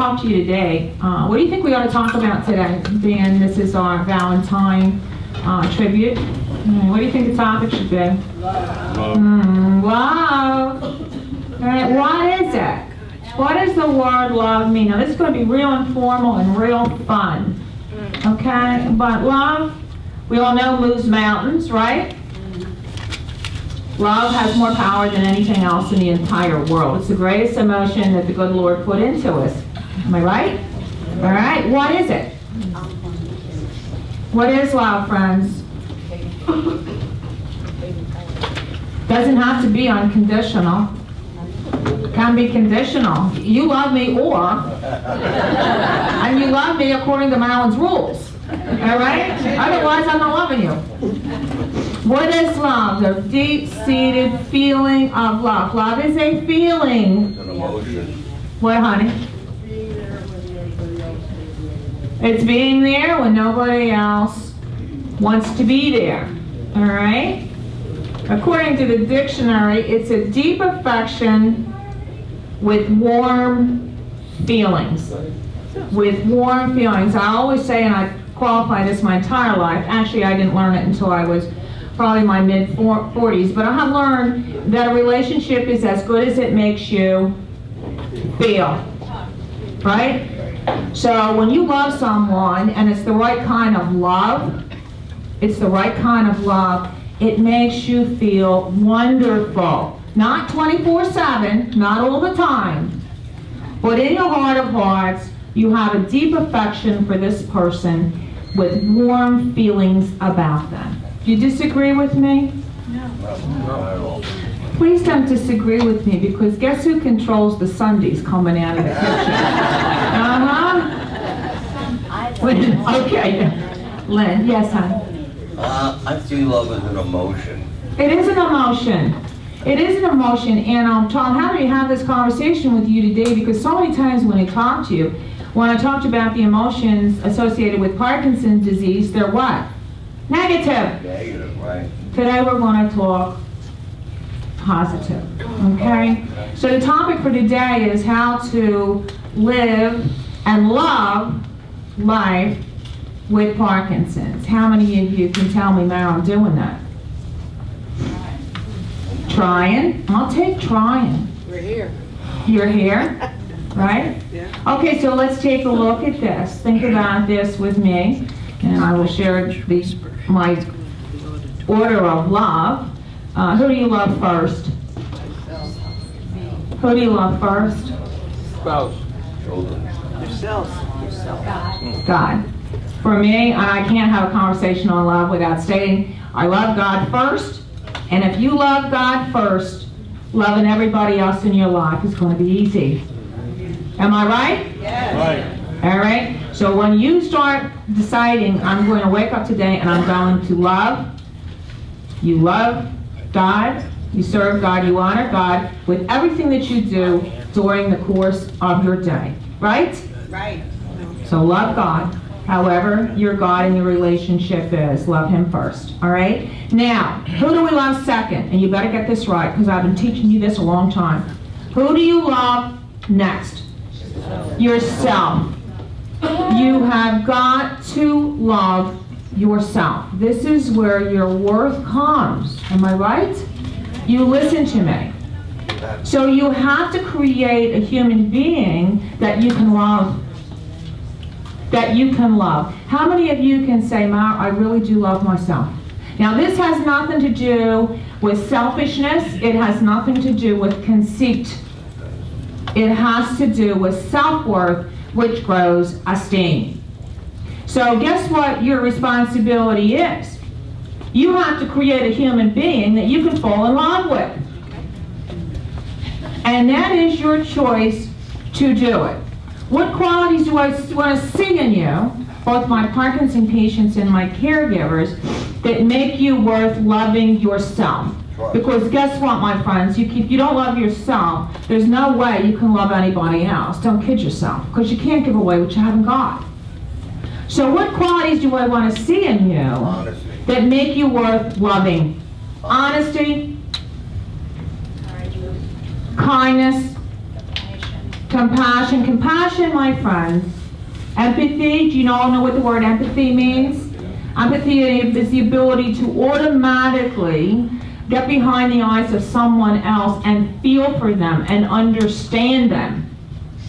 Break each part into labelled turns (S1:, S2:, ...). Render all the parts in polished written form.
S1: talk to you today. What do you think we ought to talk about today? Dan, this is our Valentine tribute. What do you think the topic should be?
S2: Love.
S1: Love. All right, what is it? What does the word love mean? Now, this is going to be real informal and real fun. Okay? But love, we all know, moves mountains, right? Love has more power than anything else in the entire world. It's the greatest emotion that the good Lord put into us. Am I right? All right. What is it? What is love, friends? Doesn't have to be unconditional. Can be conditional. You love me and you love me according to Marilyn's rules. All right? Otherwise, I'm not loving you. What is love? The deep-seated feeling of love. Love is a feeling.
S2: It's an emotion.
S1: What, honey? It's being there when nobody else wants to be there. All right? According to the dictionary, it's a deep affection with warm feelings. With warm feelings. I always say, and I qualified this my entire life. Actually, I didn't learn it until I was probably my mid-40s. But I have learned that a relationship is as good as it makes you feel. Right? So when you love someone, and it's the right kind of love, it's the right kind of love, it makes you feel wonderful. Not 24/7, not all the time. But in your heart of hearts, you have a deep affection for this person with warm feelings about them. Do you disagree with me?
S2: No.
S1: Please don't disagree with me, because guess who controls the sundaes coming out of the kitchen? Lynn, okay. Lynn, yes, honey.
S2: I see love as an emotion.
S1: It is an emotion. It is an emotion, and Tom, I'm happy to have this conversation with you today, because so many times when I talk to you, when I talked about the emotions associated with Parkinson's disease, they're what? Negative.
S2: Negative, right.
S1: Today we're going to talk positive, okay? So the topic for today is how to live and love life with Parkinson's. How many of you can tell me, Marilyn, I'm doing that? Trying? I'll take trying.
S3: We're here.
S1: You're here, right?
S3: Yeah.
S1: Okay, so let's take a look at this. Think about this with me, and I will share my order of love. Who do you love first? Who do you love first?
S2: Spouse. Children.
S3: Yourself.
S1: God. For me, I can't have a conversation on love without stating, I love God first, and if you love God first, loving everybody else in your life is going to be easy. Am I right?
S3: Yes.
S2: Right.
S1: All right? So when you start deciding, I'm going to wake up today and I'm going to love, you love God, you serve God, you honor God with everything that you do during the course of your day. Right?
S3: Right.
S1: So love God. However your God in your relationship is, love Him first. All right? Now, who do we love second? And you better get this right, because I've been teaching you this a long time. Who do you love next? Yourself. You have got to love yourself. This is where your worth comes. Am I right? You listen to me. So you have to create a human being that you can love. That you can love. How many of you can say, Ma, I really do love myself? Now, this has nothing to do with selfishness. It has nothing to do with conceit. It has to do with self-worth, which grows esteem. So guess what your responsibility is? You have to create a human being that you can fall in love with. And that is your choice to do it. What qualities do I want to see in you, both my Parkinson patients and my caregivers, that make you worth loving yourself? Because guess what, my friends? If you don't love yourself, there's no way you can love anybody else. Don't kid yourself, because you can't give away what you haven't got. So what qualities do I want to see in you
S2: Honesty.
S1: that make you worth loving? Honesty, kindness, Compassion. Compassion, my friends. Empathy. Do you all know what the word empathy means? Empathy is the ability to automatically get behind the eyes of someone else and feel for them and understand them.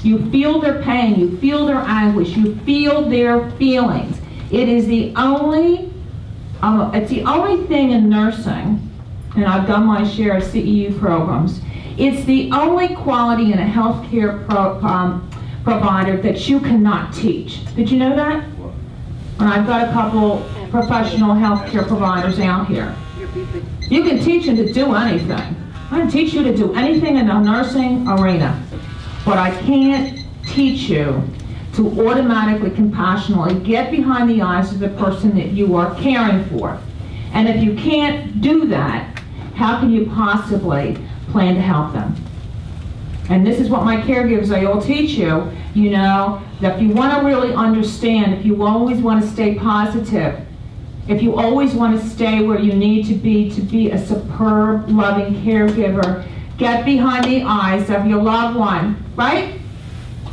S1: You feel their pain, you feel their anguish, you feel their feelings. It is the only, it's the only thing in nursing, and I've done my share of CEU programs, it's the only quality in a healthcare provider that you cannot teach. Did you know that? And I've got a couple professional healthcare providers out here. You can teach them to do anything. I can teach you to do anything in the nursing arena, but I can't teach you to automatically, compassionately get behind the eyes of the person that you are caring for. And if you can't do that, how can you possibly plan to help them? And this is what my caregivers, I all teach you, you know, that if you want to really understand, if you always want to stay positive, if you always want to stay where you need to be a superb, loving caregiver, get behind the eyes of your loved one, right?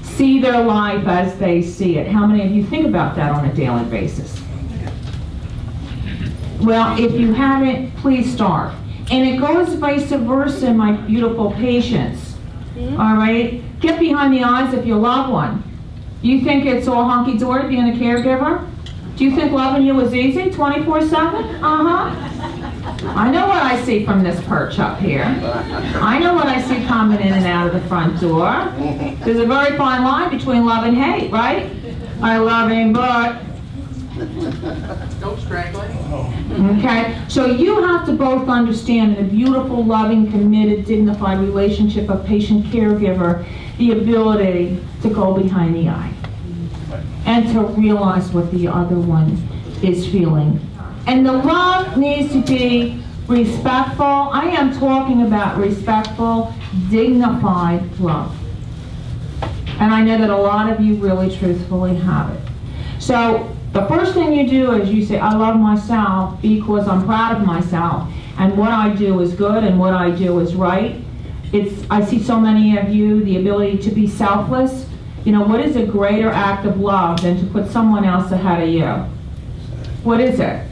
S1: See their life as they see it. How many of you think about that on a daily basis? Well, if you haven't, please start. And it goes vice versa, my beautiful patients. All right? Get behind the eyes of your loved one. You think it's all hunky-dory being a caregiver? Do you think loving you is easy, 24/7? I know what I see from this perch up here. I know what I see coming in and out of the front door. There's a very fine line between love and hate, right? I love him, but...
S3: Don't strangle him.
S1: Okay, so you have to both understand in a beautiful, loving, committed, dignified relationship of patient-caregiver, the ability to go behind the eye and to realize what the other one is feeling. And the love needs to be respectful. I am talking about respectful, dignified love. And I know that a lot of you really truthfully have it. So the first thing you do is you say, I love myself because I'm proud of myself, and what I do is good and what I do is right. I see so many of you, the ability to be selfless. You know, what is a greater act of love than to put someone else ahead of you? What is it?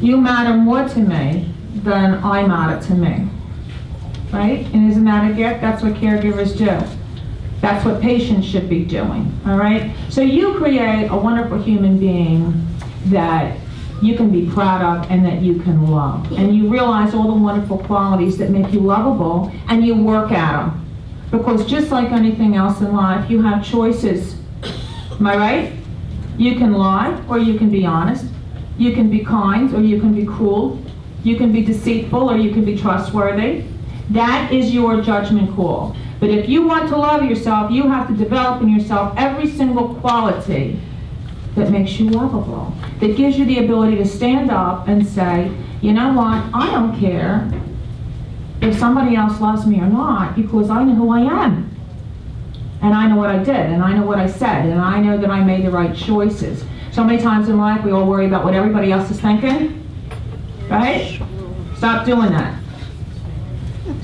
S1: You matter more to me than I matter to me. Right? And isn't that a gift? That's what caregivers do. That's what patients should be doing. All right? So you create a wonderful human being that you can be proud of and that you can love. And you realize all the wonderful qualities that make you lovable, and you work at them. Because just like anything else in life, you have choices. Am I right? You can lie or you can be honest. You can be kind or you can be cruel. You can be deceitful or you can be trustworthy. That is your judgment call. But if you want to love yourself, you have to develop in yourself every single quality that makes you lovable, that gives you the ability to stand up and say, you know what, I don't care if somebody else loves me or not, because I know who I am. And I know what I did, and I know what I said, and I know that I made the right choices. So many times in life we all worry about what everybody else is thinking, right? Stop doing that.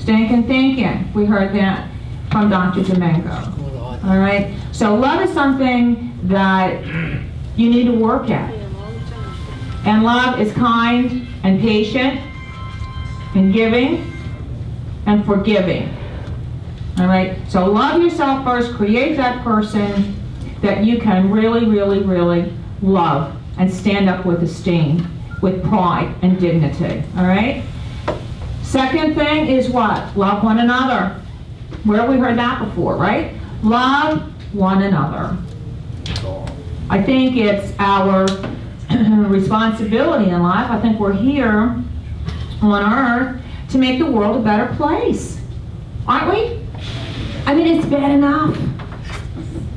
S1: Stinking thinking. We heard that from Dr. Domingo. All right? So love is something that you need to work at. And love is kind and patient and giving and forgiving. All right? So love yourself first. Create that person that you can really, really, really love and stand up with esteem, with pride and dignity. All right? Second thing is what? Love one another. Where have we heard that before, right? Love one another. I think it's our responsibility in life. I think we're here on earth to make the world a better place. Aren't we? I mean, it's bad enough.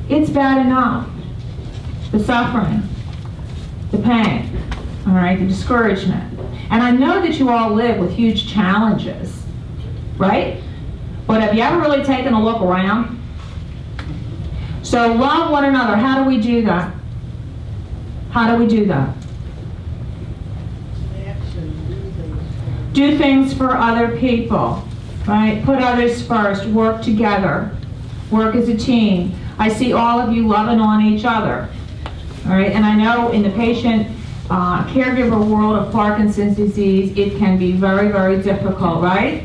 S1: It's bad enough. The suffering, the pain, all right, the discouragement. And I know that you all live with huge challenges, right? But have you ever really taken a look around? So love one another. How do we do that? How do we do that? Do things for other people, right? Put others first. Work together. Work as a team. I see all of you loving on each other. All right, and I know in the patient caregiver world of Parkinson's disease, it can be very, very difficult, right?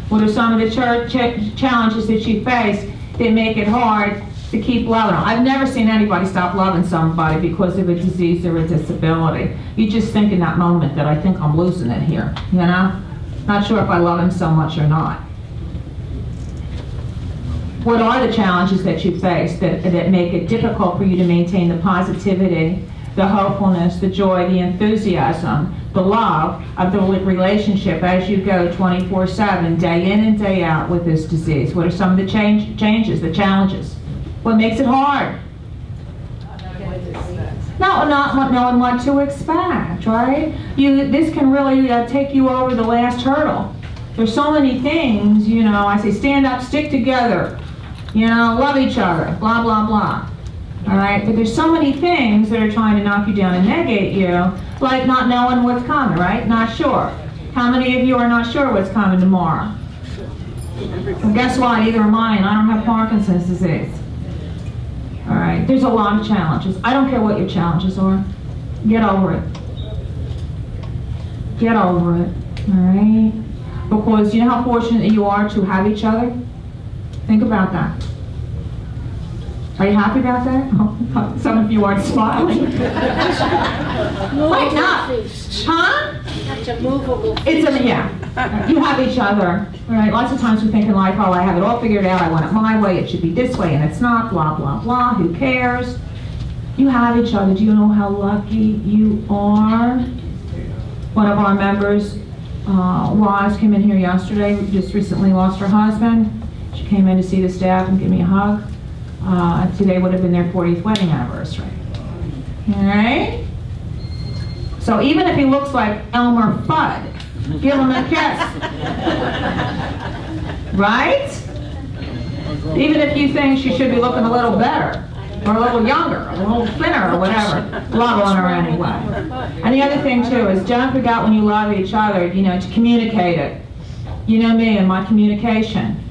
S1: What are some of the challenges that you face that make it hard to keep loving them? I've never seen anybody stop loving somebody because of a disease or a disability. You just think in that moment that I think I'm losing it here, you know? Not sure if I love him so much or not. What are the challenges that you face that make it difficult for you to maintain the positivity, the hopefulness, the joy, the enthusiasm, the love of the relationship as you go 24/7, day in and day out with this disease? What are some of the changes, the challenges? What makes it hard? No, not knowing what to expect, right? This can really take you over the last hurdle. There's so many things, you know, I say stand up, stick together, you know, love each other, blah, blah, blah. All right, but there's so many things that are trying to knock you down and negate you, like not knowing what's coming, right? Not sure. How many of you are not sure what's coming tomorrow? Well, guess what? Neither am I, and I don't have Parkinson's disease. All right, there's a lot of challenges. I don't care what your challenges are. Get over it. Get over it, all right? Because you know how fortunate you are to have each other? Think about that. Are you happy about that? Oh, some of you aren't smiling. Wait, not. Huh?
S4: It's a movable.
S1: Yeah. You have each other. All right. Lots of times we think in life, oh, I have it all figured out. I want it my way. It should be this way, and it's not. Blah blah blah. Who cares? You have each other. Do you know how lucky you are? One of our members, Roz, came in here yesterday. Just recently lost her husband. She came in to see the staff and give me a hug. Today would have been their 40th wedding anniversary. All right? So even if he looks like Elmer Fudd, give him a kiss. Right? Even if you think she should be looking a little better, or a little younger, or a little thinner, or whatever, love on her anyway. And the other thing too is don't forget when you love each other, you know, to communicate it. You know me and my communication,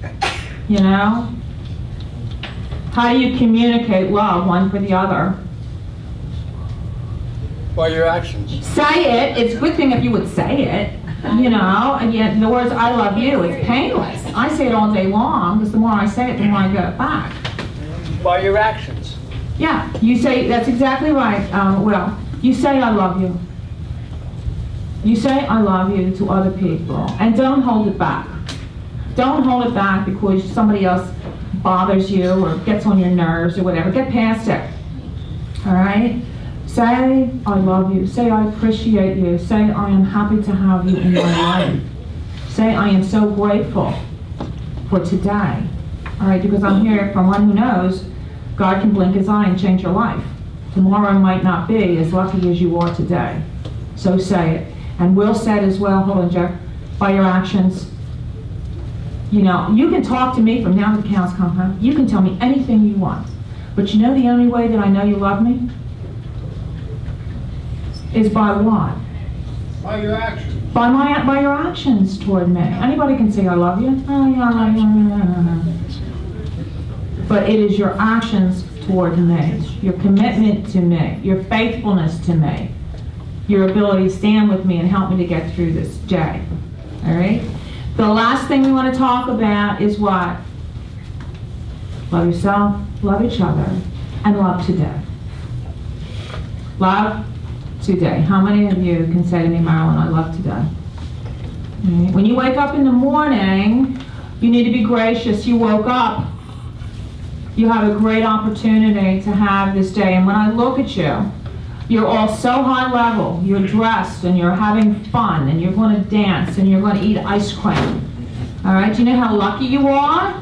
S1: you know? How do you communicate love one for the other?
S5: By your actions.
S1: Say it. It's a good thing if you would say it, you know, and yet the words I love you, it's painless. I say it all day long because the more I say it, the more I get it back.
S5: By your actions.
S1: Yeah, you say, that's exactly right, Will. You say I love you. You say I love you to other people, and don't hold it back. Don't hold it back because somebody else bothers you or gets on your nerves or whatever. Get past it. All right? Say I love you. Say I appreciate you. Say I am happy to have you in my life. Say I am so grateful for today. All right? Because I'm here from one who knows God can blink his eye and change your life. Tomorrow might not be as lucky as you are today. So say it. And Will said as well, hold on, Jeff, by your actions. You know, you can talk to me from now to the cows come home. You can tell me anything you want. But you know the only way that I know you love me? Is by what?
S5: By your actions.
S1: By your actions toward me. Anybody can say I love you. Oh, yeah, I love you. But it is your actions toward me, your commitment to me, your faithfulness to me, your ability to stand with me and help me to get through this day. All right? The last thing we want to talk about is what? Love yourself, love each other, and love today. Love today. How many of you can say to me, Marilyn, I love today? Right. When you wake up in the morning, you need to be gracious. You woke up. You have a great opportunity to have this day. And when I look at you, you're all so high level. You're dressed and you're having fun and you're going to dance and you're going to eat ice cream. All right? Do you know how lucky you are?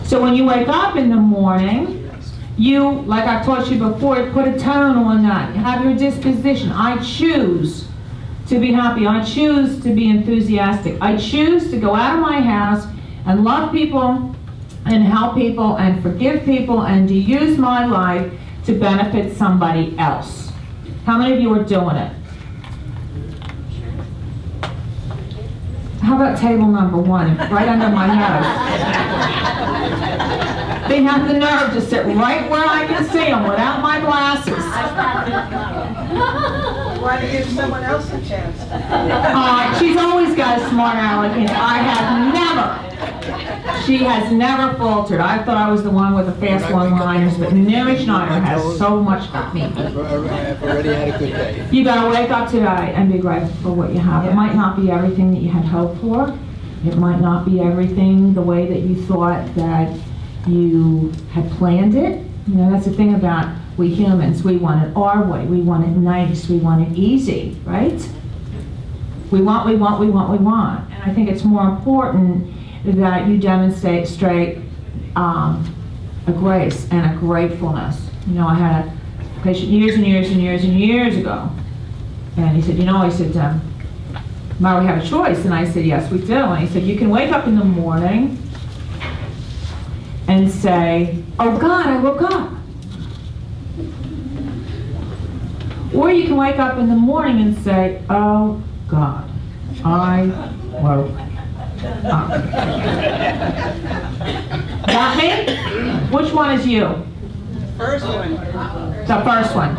S1: So when you wake up in the morning, you, like I taught you before, put a tone on that. You have your disposition. I choose to be happy. I choose to be enthusiastic. I choose to go out of my house and love people and help people and forgive people and to use my life to benefit somebody else. How many of you are doing it? How about table number one, right under my nose? They have the nerve to sit right where I can see them without my glasses.
S4: Why don't you give someone else a chance?
S1: She's always got a smart aleck, and she has never faltered. I thought I was the one with the fast one-liners, but Mary Schneider has so much got me.
S5: I've already had a good day.
S1: You gotta wake up today and be grateful for what you have. It might not be everything that you had hoped for. It might not be everything the way that you thought that you had planned it. You know, that's the thing about we humans. We want it our way. We want it nice. We want it easy, right? We want. And I think it's more important that you demonstrate a grace and a gratefulness. You know, I had a patient years ago, and he said, Mara, we have a choice. And I said, yes, we do. And he said, you can wake up in the morning and say, oh God, I woke up. Or you can wake up in the morning and say, oh God, I woke up. Got me? Which one is you?
S4: First one.
S1: The first one.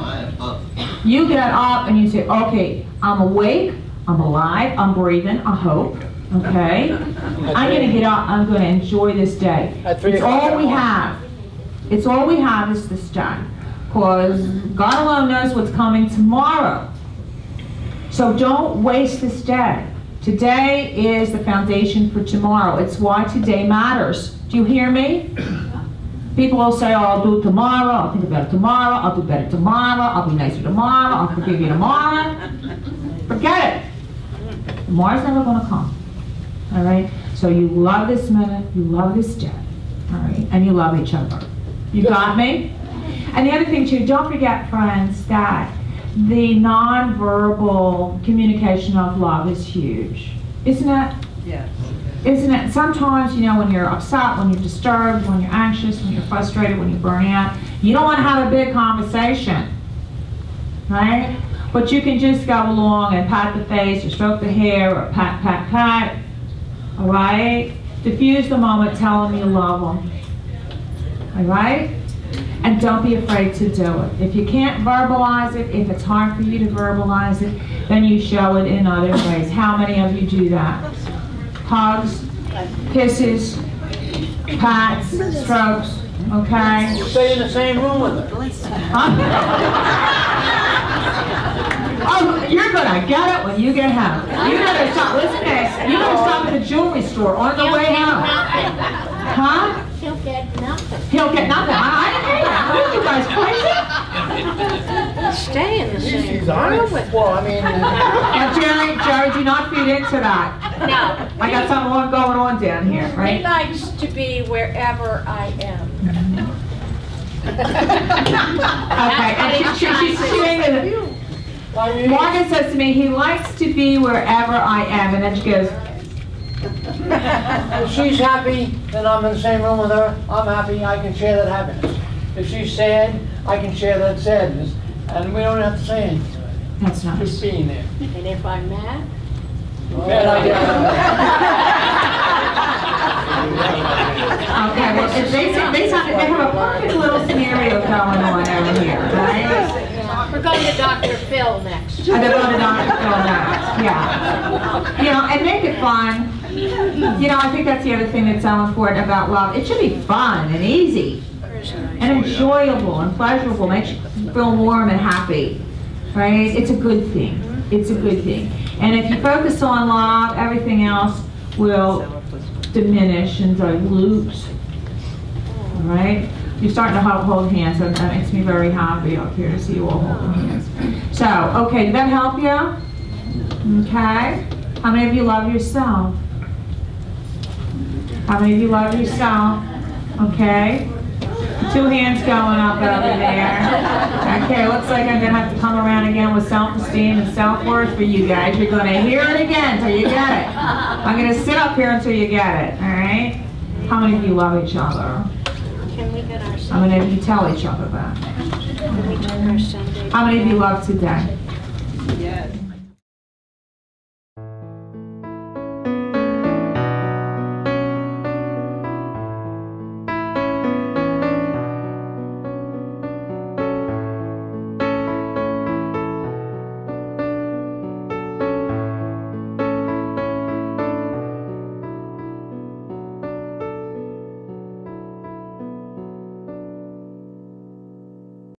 S1: You get up and you say, okay, I'm awake, I'm alive, I'm breathing, I hope, okay? I'm gonna get up, I'm gonna enjoy this day. It's all we have. It's all we have is this day. Because God alone knows what's coming tomorrow. So don't waste this day. Today is the foundation for tomorrow. It's why today matters. Do you hear me? People will say, oh, I'll do it tomorrow, I'll think about it tomorrow, I'll do better tomorrow, I'll be nicer tomorrow, I'll forgive you tomorrow. Forget it. Tomorrow's never going to come. All right? So you love this minute, you love this day, all right? And you love each other. You got me? And the other thing too, don't forget, friends, that the nonverbal communication of love is huge. Isn't it?
S4: Yes.
S1: Isn't it? Sometimes, you know, when you're upset, when you're disturbed, when you're anxious, when you're frustrated, when you burn out, you don't want to have a big conversation, right? But you can just go along and pat the face or stroke the hair or pat, pat, pat, all right? Diffuse the moment, tell them you love them, all right? And don't be afraid to do it. If you can't verbalize it, if it's hard for you to verbalize it, then you show it in other ways. How many of you do that? Hugs, kisses, pats, strokes, okay?
S5: Stay in the same room with her.
S1: Huh? Oh, you're gonna get it when you get home. You better stop, listen to this, you better stop at the jewelry store on the way home. Huh?
S6: He'll get nothing.
S1: He'll get nothing. I don't hear that. What are you guys crazy?
S6: Stay in the same
S5: She's
S6: room
S5: honest.
S6: with
S5: Well, I mean,
S1: Now, Jerry, do not feed into that.
S6: No.
S1: I got something going on down here,
S6: He
S1: right?
S6: likes to be wherever I am.
S1: Okay, and she's saying that Morgan says to me, he likes to be wherever I am, and then she goes,
S5: if she's happy, then I'm in the same room with her. I'm happy, I can share that happiness. If she's sad, I can share that sadness. And we don't have to say anything.
S1: that's nice.
S5: Just being there.
S6: And if I'm mad,
S5: Bad idea.
S1: Okay, well, they have a perfect little scenario going on over here, right?
S6: we're going to Dr. Phil next.
S1: And they're going to Dr. Phil next, yeah. You know, and make it fun. You know, I think that's the other thing that's so important about love. It should be fun and easy and enjoyable and pleasurable. Makes you feel warm and happy, right? It's a good thing. It's a good thing. And if you focus on love, everything else will diminish and dilute. All right? You're starting to hold hands, and that makes me very happy up here to see you all holding hands. So, okay, did that help you? Okay. How many of you love yourself? How many of you love yourself? Okay. 2 hands going up over there. Okay, looks like I'm going to have to come around again with self-esteem and self-worth for you guys. You're going to hear it again until you get it. I'm going to sit up here until you get it, all right? How many of you love each other?
S6: Can we get our
S1: How
S6: Sunday?
S1: many of you tell each other that?
S6: Can we turn our Sunday?
S1: How many of you love today?
S4: Yes.